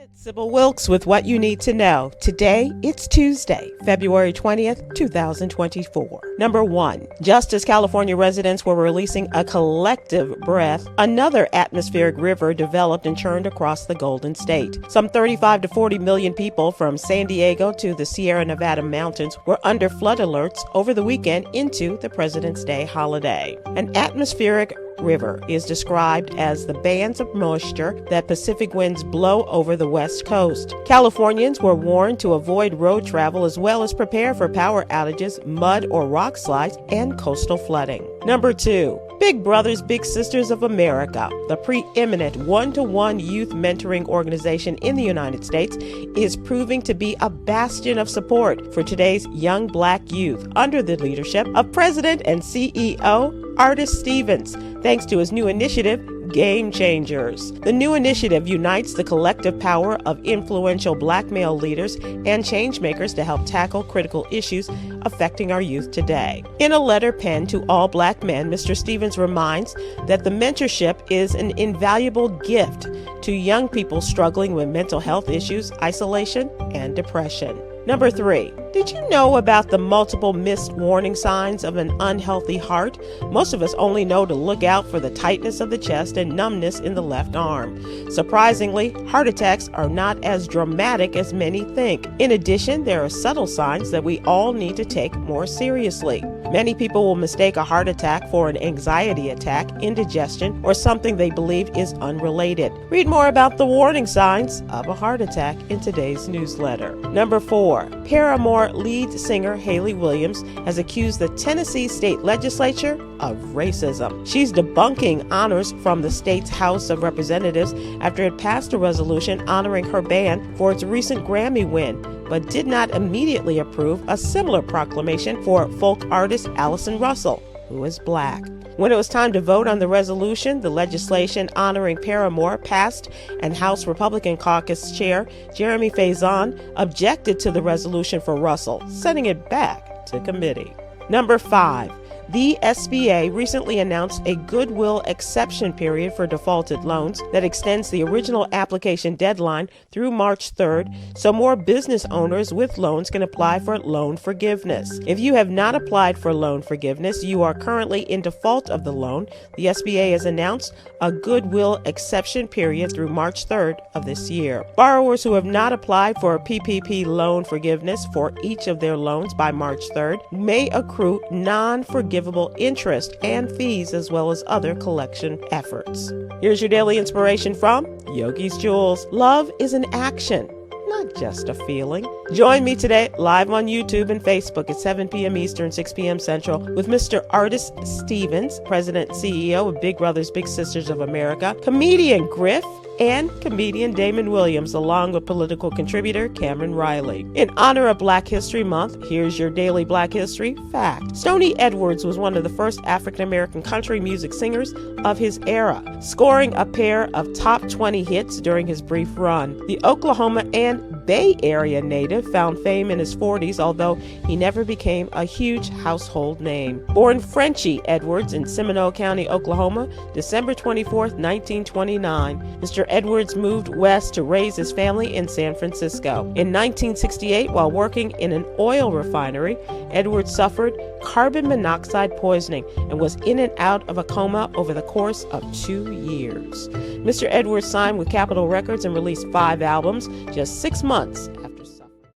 It's Sybil Wilkes with what you need to know. Today, it's Tuesday, February 20th, 2024. Number 1. Just as California residents were releasing a collective breath, another atmospheric river developed and churned across the Golden State. Some 35 to 40 million people from San Diego to the Sierra Nevada mountains were under flood alerts over the weekend into the President's Day holiday. An atmospheric river is described as the bands of moisture that Pacific winds blow over the West Coast. Californians were warned to avoid road travel as well as prepare for power outages, mud or rock slides, and coastal flooding. Number 2. Big Brothers Big Sisters of America, the preeminent one-to-one youth mentoring organization in the United States, is proving to be a bastion of support for today's young Black youth under the leadership of President and CEO Artis Stevens, thanks to his new initiative, Game Changers. The new initiative unites the collective power of influential Black male leaders and changemakers to help tackle critical issues affecting our youth today. In a letter penned to all Black men, Mr. Stevens reminds that the mentorship is an invaluable gift to young people struggling with mental health issues, isolation, and depression. Number 3. Did you know about the multiple missed warning signs of an unhealthy heart? Most of us only know to look out for the tightness of the chest and numbness in the left arm. Surprisingly, heart attacks are not as dramatic as many think. In addition, there are subtle signs that we all need to take more seriously. Many people will mistake a heart attack for an anxiety attack, indigestion, or something they believe is unrelated. Read more about the warning signs of a heart attack in today's newsletter. Number 4. Paramore lead singer Hayley Williams has accused the Tennessee state legislature of racism. She's debunking honors from the state's House of Representatives after it passed a resolution honoring her band for its recent Grammy win, but did not immediately approve a similar proclamation for folk artist Allison Russell, who is Black. When it was time to vote on the resolution, the legislation honoring Paramore passed, and House Republican Caucus Chair Jeremy Faison objected to the resolution for Russell, sending it back to committee. Number 5. The SBA recently announced a goodwill exception period for defaulted loans that extends the original application deadline through March 3rd, so more business owners with loans can apply for loan forgiveness. If you have not applied for loan forgiveness, you are currently in default of the loan. The SBA has announced a goodwill exception period through March 3rd of this year. Borrowers who have not applied for a PPP loan forgiveness for each of their loans by March 3rd may accrue non-forgivable interest and fees as well as other collection efforts. Here's your daily inspiration from Yogi's Jewels. Love is an action, not just a feeling. Join me today live on YouTube and Facebook at 7 p.m. Eastern, 6 p.m. Central with Mr. Artis Stevens, President and CEO of Big Brothers Big Sisters of America, comedian Griff, and comedian Damon Williams, along with political contributor Cameron Riley. In honor of Black History Month, here's your daily Black History fact. Stoney Edwards was one of the first African-American country music singers of his era, scoring a pair of top 20 hits during his brief run. The Oklahoma and Bay Area native found fame in his 40s, although he never became a huge household name. Born Frenchie Edwards in Seminole County, Oklahoma, December 24, 1929, Mr. Edwards moved west to raise his family in San Francisco. In 1968, while working in an oil refinery, Edwards suffered carbon monoxide poisoning and was in and out of a coma over the course of 2 years. Mr. Edwards signed with Capitol Records and released 5 albums just 6 months